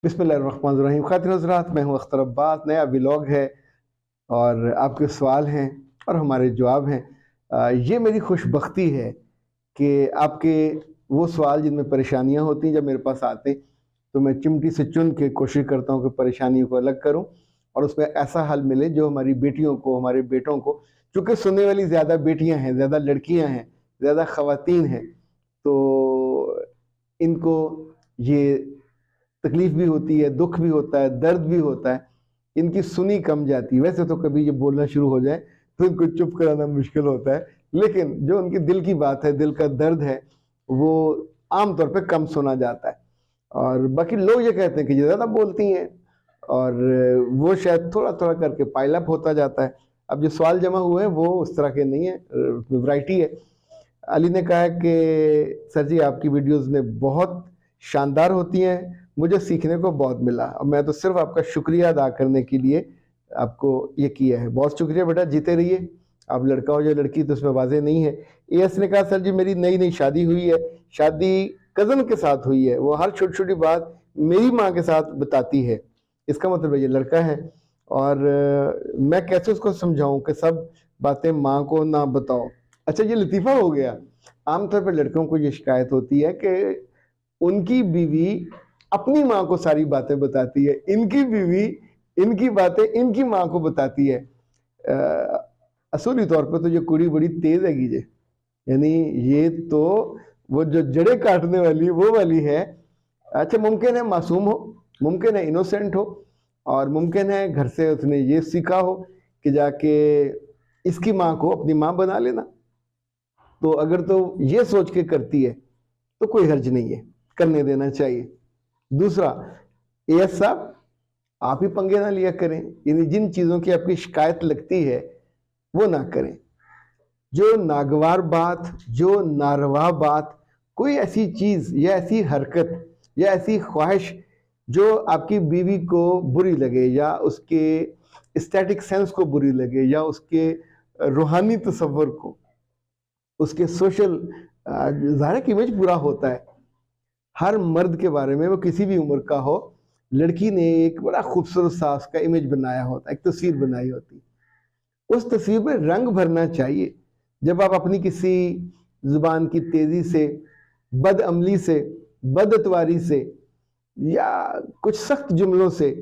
بسم اللہ الرحمن الرحیم. خاطر حضرات، میں ہوں اختر عباس. نیا ولاگ ہے اور آپ کے سوال ہیں اور ہمارے جواب ہیں. یہ میری خوش بختی ہے کہ آپ کے وہ سوال جن میں پریشانیاں ہوتی ہیں جب میرے پاس آتے ہیں تو میں چمٹی سے چن کے کوشش کرتا ہوں کہ پریشانیوں کو الگ کروں اور اس میں ایسا حل ملے جو ہماری بیٹیوں کو، ہمارے بیٹوں کو، چونکہ سننے والی زیادہ بیٹیاں ہیں، زیادہ لڑکیاں ہیں، زیادہ خواتین ہیں، تو ان کو یہ تکلیف بھی ہوتی ہے، دکھ بھی ہوتا ہے، درد بھی ہوتا ہے. ان کی سنی کم جاتی ہے. ویسے تو کبھی یہ بولنا شروع ہو جائے تو ان کو چپ کرانا مشکل ہوتا ہے، لیکن جو ان کی دل کی بات ہے، دل کا درد ہے، وہ عام طور پہ کم سنا جاتا ہے. اور باقی لوگ یہ کہتے ہیں کہ یہ زیادہ بولتی ہیں، اور وہ شاید تھوڑا تھوڑا کر کے پائل اپ ہوتا جاتا ہے. اب جو سوال جمع ہوئے ہیں وہ اس طرح کے نہیں ہیں، ورائٹی ہے. علی نے کہا کہ سر جی آپ کی ویڈیوز میں بہت شاندار ہوتی ہیں، مجھے سیکھنے کو بہت ملا، اور میں تو صرف آپ کا شکریہ ادا کرنے کے لیے آپ کو یہ کیا ہے. بہت شکریہ بیٹا، جیتے رہیے. آپ لڑکا ہو یا لڑکی تو اس میں واضح نہیں ہے. اے ایس نے کہا سر جی میری نئی شادی ہوئی ہے، شادی کزن کے ساتھ ہوئی ہے، وہ ہر چھوٹی چھوٹی بات میری ماں کے ساتھ بتاتی ہے، اس کا مطلب یہ لڑکا ہے، اور میں کیسے اس کو سمجھاؤں کہ سب باتیں ماں کو نہ بتاؤ. اچھا یہ لطیفہ ہو گیا. عام طور پہ لڑکوں کو یہ شکایت ہوتی ہے کہ ان کی بیوی اپنی ماں کو ساری باتیں بتاتی ہے، ان کی بیوی ان کی باتیں ان کی ماں کو بتاتی ہے. اصولی طور پہ تو یہ کڑی بڑی تیز ہے گی جے، یعنی یہ تو وہ جو جڑے کاٹنے والی وہ والی ہے. اچھا ممکن ہے معصوم ہو، ممکن ہے انوسینٹ ہو، اور ممکن ہے گھر سے اس نے یہ سیکھا ہو کہ جا کے اس کی ماں کو اپنی ماں بنا لینا. تو اگر تو یہ سوچ کے کرتی ہے تو کوئی حرج نہیں ہے، کرنے دینا چاہیے. دوسرا، اے ایس صاحب آپ ہی پنگے نہ لیا کریں، یعنی جن چیزوں کی آپ کی شکایت لگتی ہے وہ نہ کریں. جو ناگوار بات، جو ناروا بات، کوئی ایسی چیز یا ایسی حرکت یا ایسی خواہش جو آپ کی بیوی کو بری لگے یا اس کے اسٹیٹک سینس کو بری لگے یا اس کے روحانی تصور کو، اس کے سوشل ظاہر کی امیج برا ہوتا ہے. ہر مرد کے بارے میں، وہ کسی بھی عمر کا ہو، لڑکی نے ایک بڑا خوبصورت سا اس کا امیج بنایا ہوتا ہے، ایک تصویر بنائی ہوتی. اس تصویر میں رنگ بھرنا چاہیے. جب آپ اپنی کسی زبان کی تیزی سے، بد عملی سے، بد اتواری سے یا کچھ سخت جملوں سے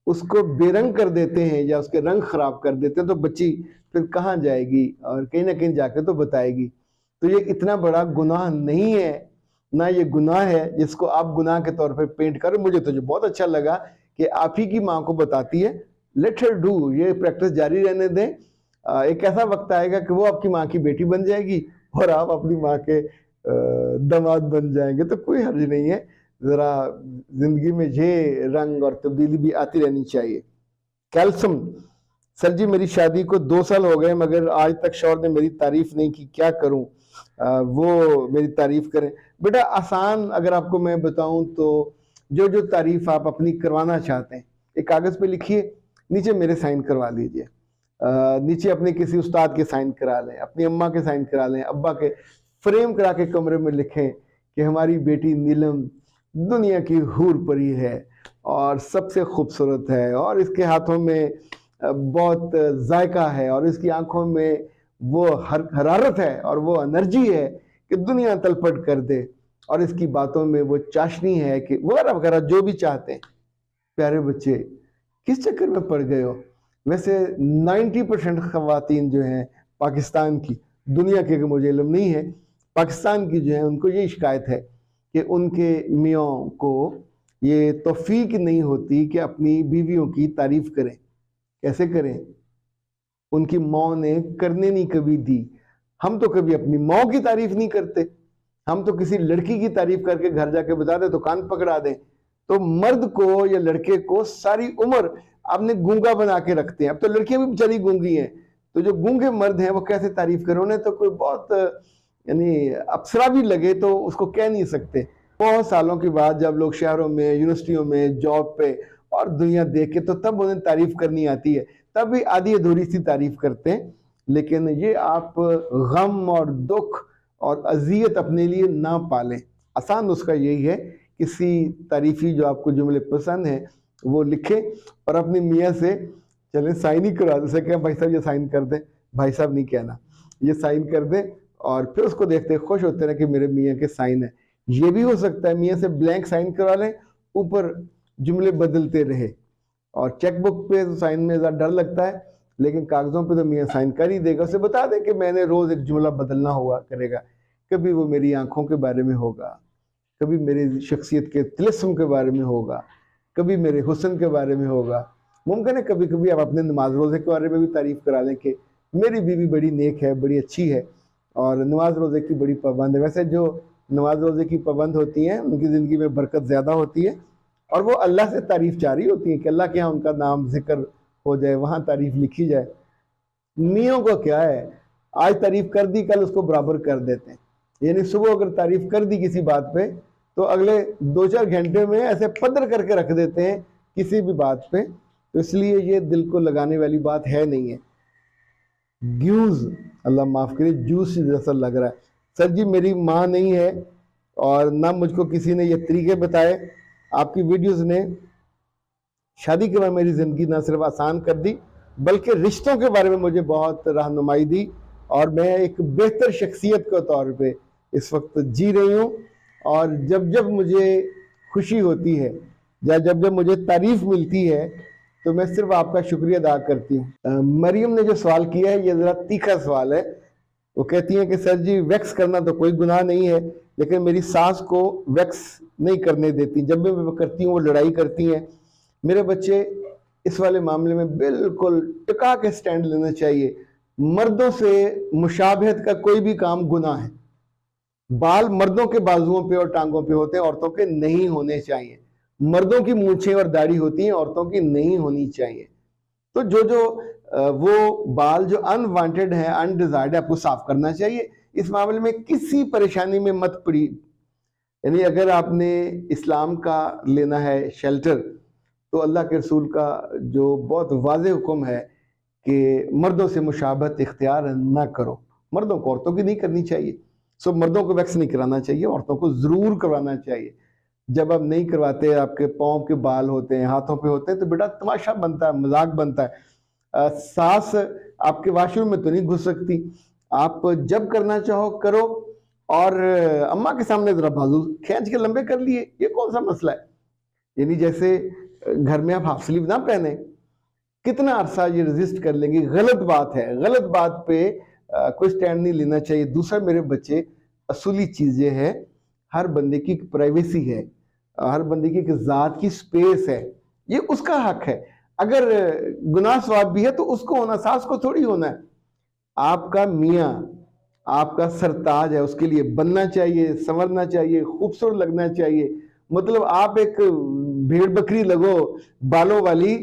اس کو بے رنگ کر دیتے ہیں یا اس کے رنگ خراب کر دیتے ہیں تو بچی پھر کہاں جائے گی اور کہیں نہ کہیں جا کے تو بتائے گی. تو یہ اتنا بڑا گناہ نہیں ہے، نہ یہ گناہ ہے جس کو آپ گناہ کے طور پہ پینٹ کرو. مجھے تو جو بہت اچھا لگا کہ آپ ہی کی ماں کو بتاتی ہے. لیٹ ہر ڈو، یہ پریکٹس جاری رہنے دیں. ایک ایسا وقت آئے گا کہ وہ آپ کی ماں کی بیٹی بن جائے گی اور آپ اپنی ماں کے داماد بن جائیں گے، تو کوئی حرج نہیں ہے. ذرا زندگی میں یہ رنگ اور تبدیلی بھی آتی رہنی چاہیے. کیلسم، سر جی میری شادی کو 2 سال ہو گئے مگر آج تک شوہر نے میری تعریف نہیں کی، کیا کروں؟ وہ میری تعریف کریں. بیٹا آسان اگر آپ کو میں بتاؤں تو جو تعریف آپ اپنی کروانا چاہتے ہیں ایک کاغذ پہ لکھیے، نیچے میرے سائن کروا لیجئے، نیچے اپنے کسی استاد کے سائن کرا لیں، اپنی اماں کے سائن کرا لیں، ابا کے، فریم کرا کے کمرے میں لکھیں کہ ہماری بیٹی نیلم دنیا کی حور پری ہے اور سب سے خوبصورت ہے، اور اس کے ہاتھوں میں بہت ذائقہ ہے، اور اس کی آنکھوں میں وہ حرارت ہے اور وہ انرجی ہے کہ دنیا تلپٹ کر دے، اور اس کی باتوں میں وہ چاشنی ہے کہ وغیرہ وغیرہ جو بھی چاہتے ہیں. پیارے بچے کس چکر میں پڑ گئے ہو؟ ویسے 90% خواتین جو ہیں پاکستان کی، دنیا کے مجھے علم نہیں ہے، پاکستان کی جو ہیں ان کو یہ شکایت ہے کہ ان کے میاں کو یہ توفیق نہیں ہوتی کہ اپنی بیویوں کی تعریف کریں. کیسے کریں؟ ان کی ماں نے کرنے نہیں کبھی دی. ہم تو کبھی اپنی ماں کی تعریف نہیں کرتے، ہم تو کسی لڑکی کی تعریف کر کے گھر جا کے بتا دیں تو کان پکڑا دیں. تو مرد کو یا لڑکے کو ساری عمر آپ نے گونگا بنا کے رکھتے ہیں. اب تو لڑکیاں بھی بیچاری گونگی ہیں، تو جو گونگے مرد ہیں وہ کیسے تعریف کریں؟ انہیں تو کوئی بہت یعنی اپسرا بھی لگے تو اس کو کہہ نہیں سکتے. بہت سالوں کے بعد جب لوگ شہروں میں، یونیورسٹیوں میں، جاب پہ اور دنیا دیکھ کے تو تب انہیں تعریف کرنی آتی ہے، تب بھی آدھی ادھوری سی تعریف کرتے ہیں. لیکن یہ آپ غم اور دکھ اور اذیت اپنے لیے نہ پالیں. آسان نسخہ یہی ہے کسی تعریفی جو آپ کو جملے پسند ہیں وہ لکھیں اور اپنی میاں سے چلیں سائن ہی کروا دیں، کہ بھائی صاحب یہ سائن کر دیں، بھائی صاحب نہیں کہنا، یہ سائن کر دیں، اور پھر اس کو دیکھتے خوش ہوتے ہیں کہ میرے میاں کے سائن ہے۔ یہ بھی ہو سکتا ہے میاں سے بلینک سائن کروا لیں، اوپر جملے بدلتے رہے، اور چیک بک پہ سائن میں ذرا ڈر لگتا ہے، لیکن کاغذوں پہ تو میاں سائن کر ہی دے گا، اسے بتا دیں کہ میں نے روز ایک جملہ بدلنا ہوا کرے گا، کبھی وہ میری آنکھوں کے بارے میں ہوگا، کبھی میری شخصیت کے طلسم کے بارے میں ہوگا، کبھی میرے حسن کے بارے میں ہوگا، ممکن ہے کبھی کبھی آپ اپنے نماز روزے کے بارے میں بھی تعریف کرا لیں کہ میری بیوی بڑی نیک ہے، بڑی اچھی ہے اور نماز روزے کی بڑی پابند ہے۔ ویسے جو نماز روزے کی پابند ہوتی ہیں ان کی زندگی میں برکت زیادہ ہوتی ہے، اور وہ اللہ سے تعریف جاری ہوتی ہے کہ اللہ کے ہاں ان کا نام ذکر ہو جائے، وہاں تعریف لکھی جائے۔ میوں کو کیا ہے، آج تعریف کر دی کل اس کو برابر کر دیتے ہیں، یعنی صبح اگر تعریف کر دی کسی بات پہ تو اگلے 2-4 گھنٹے میں ایسے پدر کر کے رکھ دیتے ہیں کسی بھی بات پہ، تو اس لیے یہ دل کو لگانے والی بات ہے نہیں ہے۔ گیوز، اللہ معاف کرے، جوس جیسا لگ رہا ہے۔ سر جی میری ماں نہیں ہے اور نہ مجھ کو کسی نے یہ طریقے بتائے، آپ کی ویڈیوز نے شادی کے بعد میری زندگی نہ صرف آسان کر دی بلکہ رشتوں کے بارے میں مجھے بہت رہنمائی دی، اور میں ایک بہتر شخصیت کے طور پہ اس وقت جی رہی ہوں، اور جب جب مجھے خوشی ہوتی ہے یا جب جب مجھے تعریف ملتی ہے تو میں صرف آپ کا شکریہ ادا کرتی ہوں۔ مریم نے جو سوال کیا ہے یہ ذرا تیکھا سوال ہے، وہ کہتی ہیں کہ سر جی ویکس کرنا تو کوئی گناہ نہیں ہے، لیکن میری ساس کو ویکس نہیں کرنے دیتی، جب بھی میں کرتی ہوں وہ لڑائی کرتی ہیں۔ میرے بچے اس والے معاملے میں بالکل ٹکا کے سٹینڈ لینا چاہیے، مردوں سے مشابہت کا کوئی بھی کام گناہ ہے۔ بال مردوں کے بازوؤں پہ اور ٹانگوں پہ ہوتے ہیں، عورتوں کے نہیں ہونے چاہیے۔ مردوں کی مونچھیں اور داڑھی ہوتی ہیں، عورتوں کی نہیں ہونی چاہیے۔ تو جو وہ بال جو انوانٹڈ ہیں، انڈیزائرڈ ہے، آپ کو صاف کرنا چاہیے۔ اس معاملے میں کسی پریشانی میں مت پڑی، یعنی اگر آپ نے اسلام کا لینا ہے شیلٹر تو اللہ کے رسول کا جو بہت واضح حکم ہے کہ مردوں سے مشابہت اختیار نہ کرو، مردوں کو عورتوں کی نہیں کرنی چاہیے، سو مردوں کو ویکس نہیں کرانا چاہیے، عورتوں کو ضرور کروانا چاہیے۔ جب آپ نہیں کرواتے، آپ کے پاؤں کے بال ہوتے ہیں، ہاتھوں پہ ہوتے ہیں، تو بیٹا تماشا بنتا ہے، مذاق بنتا ہے۔ ساس آپ کے واش روم میں تو نہیں گھس سکتی، آپ جب کرنا چاہو کرو، اور اماں کے سامنے ذرا بازو کھینچ کے لمبے کر لیے، یہ کون سا مسئلہ ہے؟ یعنی جیسے گھر میں آپ ہاف سلیو نہ پہنیں، کتنا عرصہ یہ ریزسٹ کر لیں گے؟ غلط بات ہے، غلط بات پہ کوئی سٹینڈ نہیں لینا چاہیے۔ دوسرا میرے بچے، اصولی چیز یہ ہے، ہر بندے کی ایک پرائیویسی ہے، ہر بندے کی ایک ذات کی سپیس ہے، یہ اس کا حق ہے۔ اگر گناہ ثواب بھی ہے تو اس کو ہونا، ساس کو تھوڑی ہونا ہے۔ آپ کا میاں آپ کا سرتاج ہے، اس کے لیے بننا چاہیے، سنورنا چاہیے، خوبصورت لگنا چاہیے۔ مطلب آپ ایک بھیڑ بکری لگو بالوں والی،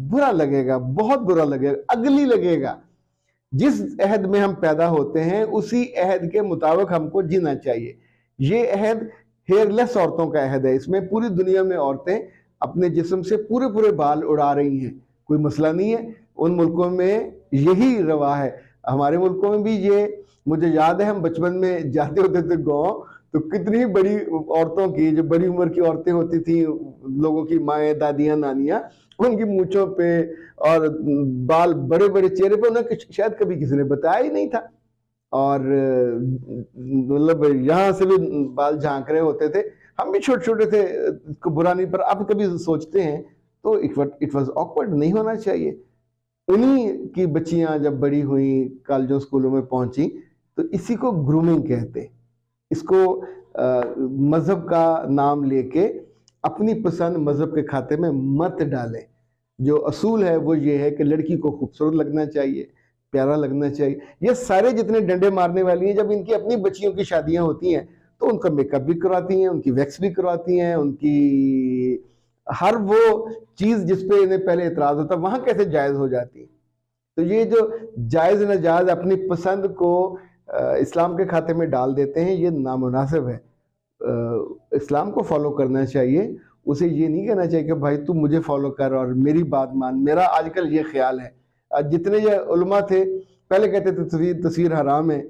برا لگے گا، بہت برا لگے گا، اگلی لگے گا۔ جس عہد میں ہم پیدا ہوتے ہیں اسی عہد کے مطابق ہم کو جینا چاہیے۔ یہ عہد ہیئر لیس عورتوں کا عہد ہے، اس میں پوری دنیا میں عورتیں اپنے جسم سے پورے بال اڑا رہی ہیں، کوئی مسئلہ نہیں ہے، ان ملکوں میں یہی روا ہے۔ ہمارے ملکوں میں بھی یہ، مجھے یاد ہے ہم بچپن میں جاتے ہوتے تھے گاؤں، تو کتنی بڑی عورتوں کی، جو بڑی عمر کی عورتیں ہوتی تھیں، لوگوں کی مائیں، دادیاں، نانیاں، ان کی مونچھوں پہ اور بال بڑے چہرے پہ، انہیں شاید کبھی کسی نے بتایا ہی نہیں تھا، اور مطلب یہاں سے بھی بال جھانک رہے ہوتے تھے۔ ہم بھی چھوٹے تھے، کو برا نہیں، پر اب کبھی سوچتے ہیں تو اٹ واز آکورڈ، نہیں ہونا چاہیے۔ انہی کی بچیاں جب بڑی ہوئیں، کالجوں اسکولوں میں پہنچی، تو اسی کو گرومنگ کہتے، اس کو مذہب کا نام لے کے اپنی پسند مذہب کے کھاتے میں مت ڈالیں۔ جو اصول ہے وہ یہ ہے کہ لڑکی کو خوبصورت لگنا چاہیے، پیارا لگنا چاہیے۔ یہ سارے جتنے ڈنڈے مارنے والی ہیں، جب ان کی اپنی بچیوں کی شادیاں ہوتی ہیں تو ان کا میک اپ بھی کرواتی ہیں، ان کی ویکس بھی کرواتی ہیں، ان کی ہر وہ چیز جس پہ انہیں پہلے اعتراض ہوتا ہے وہاں کیسے جائز ہو جاتی ہے؟ تو یہ جو جائز ناجائز اپنی پسند کو اسلام کے کھاتے میں ڈال دیتے ہیں، یہ نامناسب ہے۔ اسلام کو فالو کرنا چاہیے، اسے یہ نہیں کہنا چاہیے کہ بھائی تم مجھے فالو کر اور میری بات مان۔ میرا آج کل یہ خیال ہے، جتنے یہ علماء تھے پہلے کہتے تھے تصویر حرام ہے،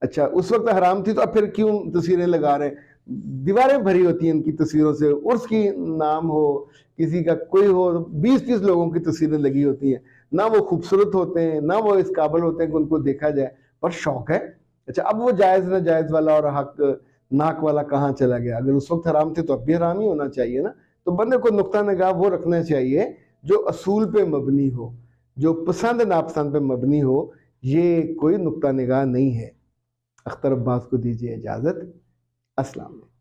اچھا اس وقت حرام تھی تو اب پھر کیوں تصویریں لگا رہے ہیں؟ دیواریں بھری ہوتی ہیں ان کی تصویروں سے، عرس کی نام ہو، کسی کا کوئی ہو، 20-20 لوگوں کی تصویریں لگی ہوتی ہیں، نہ وہ خوبصورت ہوتے ہیں، نہ وہ اس قابل ہوتے ہیں کہ ان کو دیکھا جائے، پر شوق ہے۔ اچھا اب وہ جائز ناجائز والا اور حق ناک والا کہاں چلا گیا؟ اگر اس وقت حرام تھے تو اب بھی حرام ہی ہونا چاہیے نا۔ تو بندے کو نقطہ نگاہ وہ رکھنا چاہیے جو اصول پہ مبنی ہو، جو پسند ناپسند پہ مبنی ہو، یہ کوئی نقطہ نگاہ نہیں ہے۔ اختر عباس کو دیجیے اجازت، السلام علیکم۔